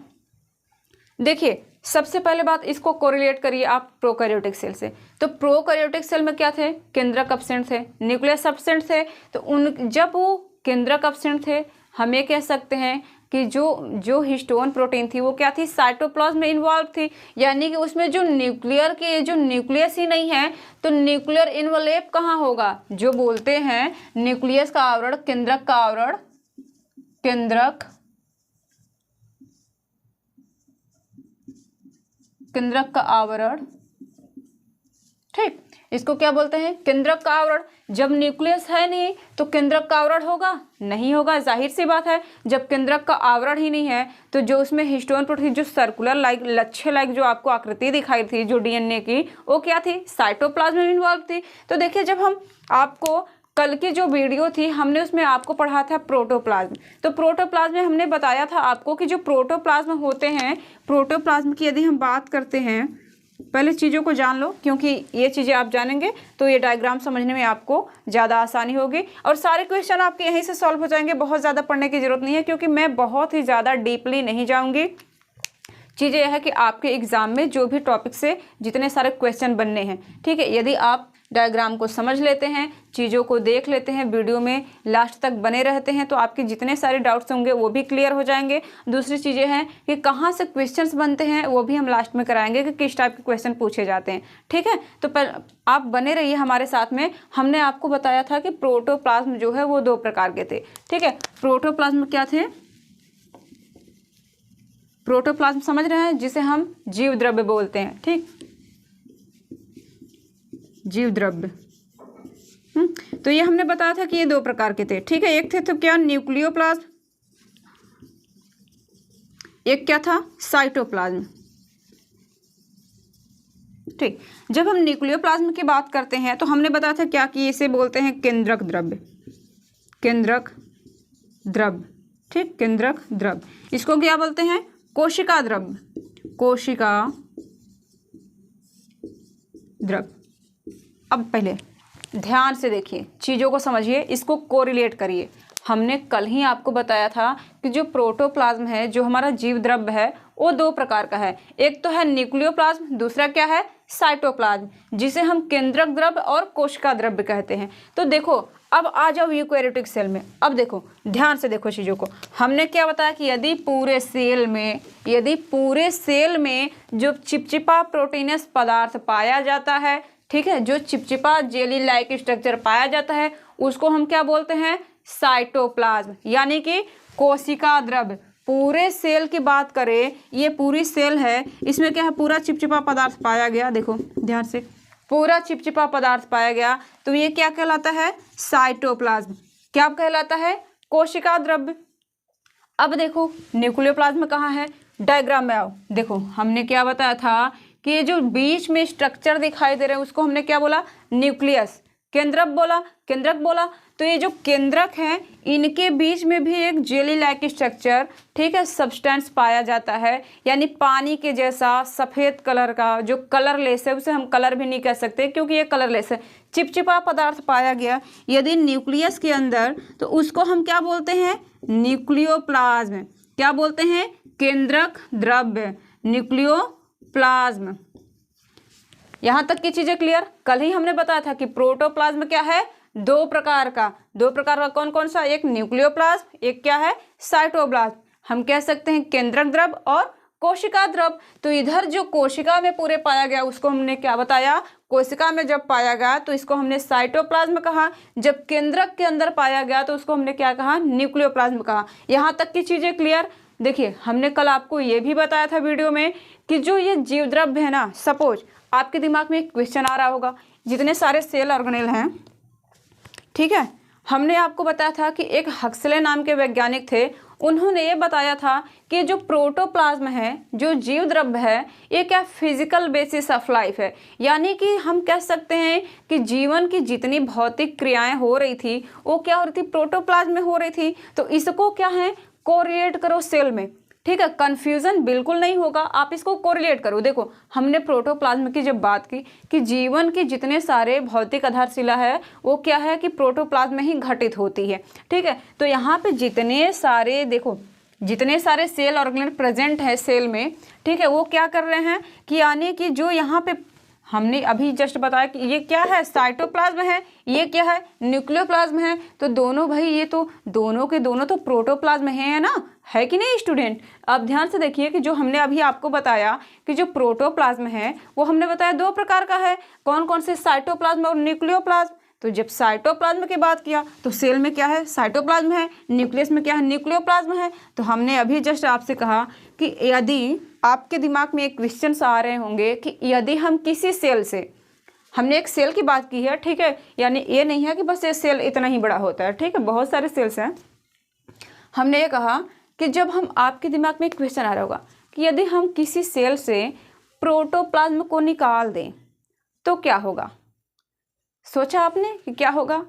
देखिए सबसे पहले बात, इसको कोरिलेट करिए आप प्रोकैरियोटिक सेल से। तो प्रोकैरियोटिक सेल में क्या थे, केंद्रक अपसेंट थे, न्यूक्लियस अपसेंट थे। तो जब वो केंद्रक अपसेंट थे, हम ये कह सकते हैं कि जो हिस्टोन प्रोटीन थी वो क्या थी, साइटोप्लाज्म में इन्वॉल्व थी, यानी कि उसमें जो न्यूक्लियस ही नहीं है, तो न्यूक्लियर इन्वलेप कहाँ होगा, जो बोलते हैं न्यूक्लियस का आवरण, केंद्रक का आवरण, केंद्रक का आवरण, ठीक। इसको क्या बोलते हैं, केंद्रक का आवरण। जब न्यूक्लियस है नहीं तो केंद्रक का आवरण होगा, नहीं होगा, जाहिर सी बात है। जब केंद्रक का आवरण ही नहीं है तो जो उसमें हिस्टोन प्रोटीन, जो सर्कुलर लाइक, लच्छे लाइक जो आपको आकृति दिखाई थी जो डीएनए की, वो क्या थी, साइटोप्लाज्म में इन्वॉल्व थी। तो देखिए जब हम आपको कल की जो वीडियो थी हमने उसमें आपको पढ़ा था प्रोटोप्लाज्म। तो प्रोटोप्लाज्म में हमने बताया था आपको कि जो प्रोटोप्लाज्म होते हैं, प्रोटोप्लाज्म की यदि हम बात करते हैं, पहले चीज़ों को जान लो, क्योंकि ये चीज़ें आप जानेंगे तो ये डायग्राम समझने में आपको ज़्यादा आसानी होगी और सारे क्वेश्चन आपके यहीं से सॉल्व हो जाएंगे। बहुत ज़्यादा पढ़ने की ज़रूरत नहीं है, क्योंकि मैं बहुत ही ज़्यादा डीपली नहीं जाऊँगी। चीज़ें यह है कि आपके एग्ज़ाम में जो भी टॉपिक से जितने सारे क्वेश्चन बनने हैं, ठीक है, यदि आप डायग्राम को समझ लेते हैं, चीज़ों को देख लेते हैं, वीडियो में लास्ट तक बने रहते हैं, तो आपके जितने सारे डाउट्स होंगे वो भी क्लियर हो जाएंगे। दूसरी चीज़ें हैं कि कहाँ से क्वेश्चंस बनते हैं, वो भी हम लास्ट में कराएंगे कि किस टाइप के क्वेश्चन पूछे जाते हैं, ठीक है। तो आप बने रहिए हमारे साथ में। हमने आपको बताया था कि प्रोटोप्लाज्म जो है वो 2 प्रकार के थे, ठीक है। प्रोटोप्लाज्म क्या थे, प्रोटोप्लाज्म समझ रहे हैं, जिसे हम जीव द्रव्य बोलते हैं, ठीक, जीव द्रव्य। तो ये हमने बताया था कि ये 2 प्रकार के थे, ठीक है। एक थे तो क्या, न्यूक्लियोप्लाज्म, एक क्या था, साइटोप्लाज्म, ठीक। जब हम न्यूक्लियोप्लाज्म की बात करते हैं तो हमने बताया था क्या कि इसे बोलते हैं केंद्रक द्रव्य, केंद्रक द्रव्य, ठीक, केंद्रक द्रव्य। इसको क्या बोलते हैं, कोशिका द्रव्य, कोशिका द्रव्य। अब पहले ध्यान से देखिए, चीज़ों को समझिए, इसको कोरिलेट करिए। हमने कल ही आपको बताया था कि जो प्रोटोप्लाज्म है, जो हमारा जीव द्रव्य है, वो 2 प्रकार का है। एक तो है न्यूक्लियोप्लाज्म, दूसरा क्या है, साइटोप्लाज्म, जिसे हम केंद्रक द्रव्य और कोशिका द्रव्य कहते हैं। तो देखो अब आ जाओ यूकैरियोटिक सेल में। अब देखो ध्यान से देखो चीज़ों को। हमने क्या बताया कि यदि पूरे सेल में जो चिपचिपा प्रोटीनस पदार्थ पाया जाता है ठीक है, जो चिपचिपा जेली लाइक स्ट्रक्चर पाया जाता है उसको हम क्या बोलते हैं, साइटोप्लाज्म, यानी कि कोशिका द्रव्य। पूरे सेल की बात करें, ये पूरी सेल है, इसमें क्या है, पूरा चिपचिपा पदार्थ पाया गया, देखो ध्यान से, पूरा चिपचिपा पदार्थ पाया गया, तो ये क्या कहलाता है, साइटोप्लाज्म। क्या कहलाता है, कोशिका द्रव्य। अब देखो न्यूक्लियोप्लाज्म कहाँ है, डायग्राम में आओ। देखो हमने क्या बताया था कि ये जो बीच में स्ट्रक्चर दिखाई दे रहा है उसको हमने क्या बोला, न्यूक्लियस, केंद्रक बोला। तो ये जो केंद्रक है इनके बीच में भी एक जेली लाइक स्ट्रक्चर, ठीक है, सब्सटेंस पाया जाता है, यानी पानी के जैसा सफ़ेद कलर का जो कलरलेस है, उसे हम कलर भी नहीं कह सकते क्योंकि ये कलरलेस है, चिपचिपा पदार्थ पाया गया यदि न्यूक्लियस के अंदर, तो उसको हम क्या बोलते हैं, न्यूक्लियोप्लाज्म। क्या बोलते हैं, केंद्रक द्रव्य, न्यूक्लियोप्लाज्म। यहाँ तक की चीजें क्लियर। कल ही हमने बताया था कि प्रोटोप्लाज्म क्या है, दो प्रकार का कौन कौन सा, एक न्यूक्लियोप्लाज्म, एक क्या है, साइटोप्लाज्म। हम कह सकते हैं केंद्रक द्रव्य और कोशिका द्रव्य। तो इधर जो कोशिका में पूरे पाया गया उसको हमने क्या बताया, कोशिका में जब पाया गया तो इसको हमने साइटोप्लाज्म कहा, जब केंद्रक के अंदर पाया गया तो उसको हमने क्या कहा, न्यूक्लियोप्लाज्म कहा। यहाँ तक की चीजें क्लियर। देखिए हमने कल आपको ये भी बताया था वीडियो में कि जो ये जीव द्रव्य है ना, सपोज आपके दिमाग में एक क्वेश्चन आ रहा होगा, जितने सारे सेल ऑर्गेनेल हैं, ठीक है, हमने आपको बताया था कि एक हक्सले नाम के वैज्ञानिक थे, उन्होंने ये बताया था कि जो प्रोटोप्लाज्म है, जो जीव द्रव्य है, ये क्या फिजिकल बेसिस ऑफ लाइफ है, यानी कि हम कह सकते हैं कि जीवन की जितनी भौतिक क्रियाएं हो रही थी वो क्या हो रही थी, प्रोटोप्लाज्म में हो रही थी। तो इसको क्या है, कोरिलेट करो सेल में, ठीक है, कंफ्यूजन बिल्कुल नहीं होगा, आप इसको कोरिलेट करो। देखो हमने प्रोटोप्लाज्म की जब बात की कि जीवन के जितने सारे भौतिक आधारशिला है वो क्या है कि प्रोटोप्लाज्म में ही घटित होती है, ठीक है। तो यहाँ पे जितने सारे, देखो जितने सारे सेल ऑर्गेनेल प्रेजेंट है सेल में, ठीक है, वो क्या कर रहे हैं कि यानी कि जो यहाँ पे हमने अभी जस्ट बताया कि ये क्या है, साइटोप्लाज्म है, ये क्या है, न्यूक्लियोप्लाज्म है। तो दोनों भाई ये तो दोनों के दोनों तो प्रोटोप्लाज्म है ना, है कि नहीं स्टूडेंट। अब ध्यान से देखिए कि जो हमने अभी आपको बताया कि जो प्रोटोप्लाज्म है वो हमने बताया दो प्रकार का है, कौन कौन से, साइटोप्लाज्म और न्यूक्लियोप्लाज्म। तो जब साइटोप्लाज्म की बात किया तो सेल में क्या है, साइटोप्लाज्म है, न्यूक्लियस में क्या है, न्यूक्लियोप्लाज्म है। तो हमने अभी जस्ट आपसे कहा कि यदि आपके दिमाग में एक क्वेश्चन आ रहे होंगे कि यदि हम किसी सेल से, हमने एक सेल की बात की है, ठीक है, यानी ये नहीं है कि बस ये सेल इतना ही बड़ा होता है, ठीक है, बहुत सारे सेल्स हैं। हमने ये कहा कि जब हम, आपके दिमाग में एक क्वेश्चन आ रहा होगा कि यदि हम किसी सेल से प्रोटोप्लाज्म को निकाल दें तो क्या होगा, सोचा आपने कि क्या होगा।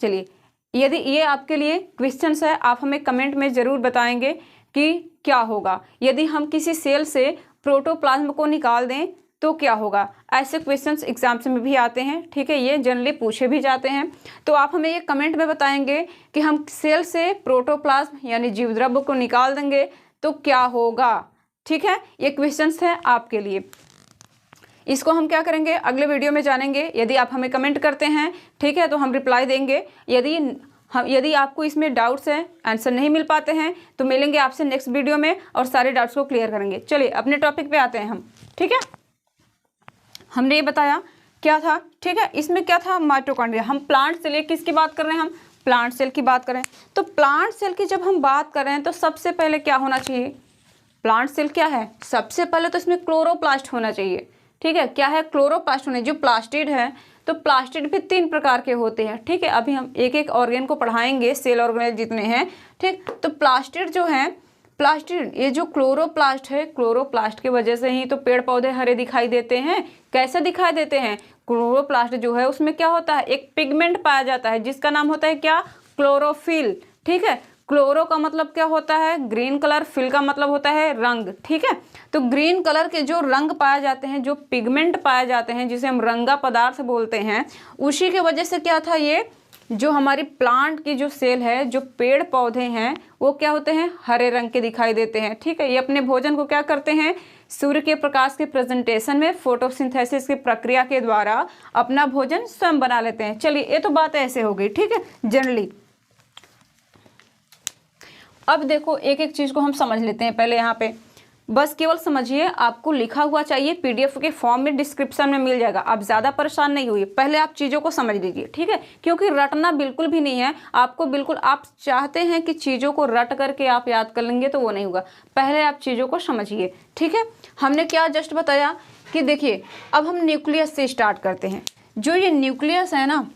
चलिए, यदि ये आपके लिए क्वेश्चंस है, आप हमें कमेंट में ज़रूर बताएंगे कि क्या होगा यदि हम किसी सेल से प्रोटोप्लाज्म को निकाल दें तो क्या होगा। ऐसे क्वेश्चंस एग्जाम्स में भी आते हैं, ठीक है, ये जनरली पूछे भी जाते हैं। तो आप हमें ये कमेंट में बताएंगे कि हम सेल से प्रोटोप्लाज्म यानी जीव द्रव्य को निकाल देंगे तो क्या होगा, ठीक है। ये क्वेश्चंस हैं आपके लिए, इसको हम क्या करेंगे अगले वीडियो में जानेंगे। यदि आप हमें कमेंट करते हैं, ठीक है, तो हम रिप्लाई देंगे। यदि आपको इसमें डाउट्स हैं, आंसर नहीं मिल पाते हैं, तो मिलेंगे आपसे नेक्स्ट वीडियो में और सारे डाउट्स को क्लियर करेंगे। चलिए अपने टॉपिक पे आते हैं हम, ठीक है। हमने ये बताया क्या था, ठीक है, इसमें क्या था, माइटोकॉन्ड्रिया। हम प्लांट सेल, किसकी बात कर रहे हैं, हम प्लांट सेल की बात करें तो प्लांट सेल की जब हम बात कर रहे हैं तो सबसे पहले क्या होना चाहिए, प्लांट सेल क्या है, सबसे पहले तो इसमें क्लोरोप्लास्ट होना चाहिए, ठीक है। क्या है, क्लोरोप्लास्ट होने, जो प्लास्टिड है, तो प्लास्टिड भी 3 प्रकार के होते हैं, ठीक है। अभी हम एक एक ऑर्गेन को पढ़ाएंगे, सेल ऑर्गेनेल जितने हैं, ठीक। तो प्लास्टिड जो है, प्लास्टिड, ये जो क्लोरोप्लास्ट है, क्लोरोप्लास्ट की वजह से ही तो पेड़ पौधे हरे दिखाई देते हैं। कैसे दिखाई देते हैं, क्लोरोप्लास्ट जो है उसमें क्या होता है, एक पिगमेंट पाया जाता है जिसका नाम होता है क्या, क्लोरोफिल, ठीक है। क्लोरो का मतलब क्या होता है, ग्रीन कलर, फिल का मतलब होता है रंग, ठीक है। तो ग्रीन कलर के जो रंग पाए जाते हैं, जो पिगमेंट पाए जाते हैं, जिसे हम रंगा पदार्थ बोलते हैं, उसी के वजह से क्या था, ये जो हमारी प्लांट की जो सेल है, जो पेड़ पौधे हैं, वो क्या होते हैं, हरे रंग के दिखाई देते हैं, ठीक है। ये अपने भोजन को क्या करते हैं, सूर्य के प्रकाश के प्रेजेंटेशन में फोटोसिंथेसिस की प्रक्रिया के द्वारा अपना भोजन स्वयं बना लेते हैं। चलिए, ये तो बात ऐसे हो गई, ठीक है, जनरली। अब देखो एक एक चीज़ को हम समझ लेते हैं। पहले यहाँ पे बस केवल समझिए, आपको लिखा हुआ चाहिए, पीडीएफ के फॉर्म में डिस्क्रिप्शन में मिल जाएगा। आप ज़्यादा परेशान नहीं हुई, पहले आप चीज़ों को समझ लीजिए, ठीक है, क्योंकि रटना बिल्कुल भी नहीं है आपको, बिल्कुल आप चाहते हैं कि चीज़ों को रट करके आप याद कर लेंगे तो वो नहीं होगा, पहले आप चीज़ों को समझिए, ठीक है। हमने क्या जस्ट बताया कि देखिए अब हम न्यूक्लियस से स्टार्ट करते हैं। जो ये न्यूक्लियस है ना,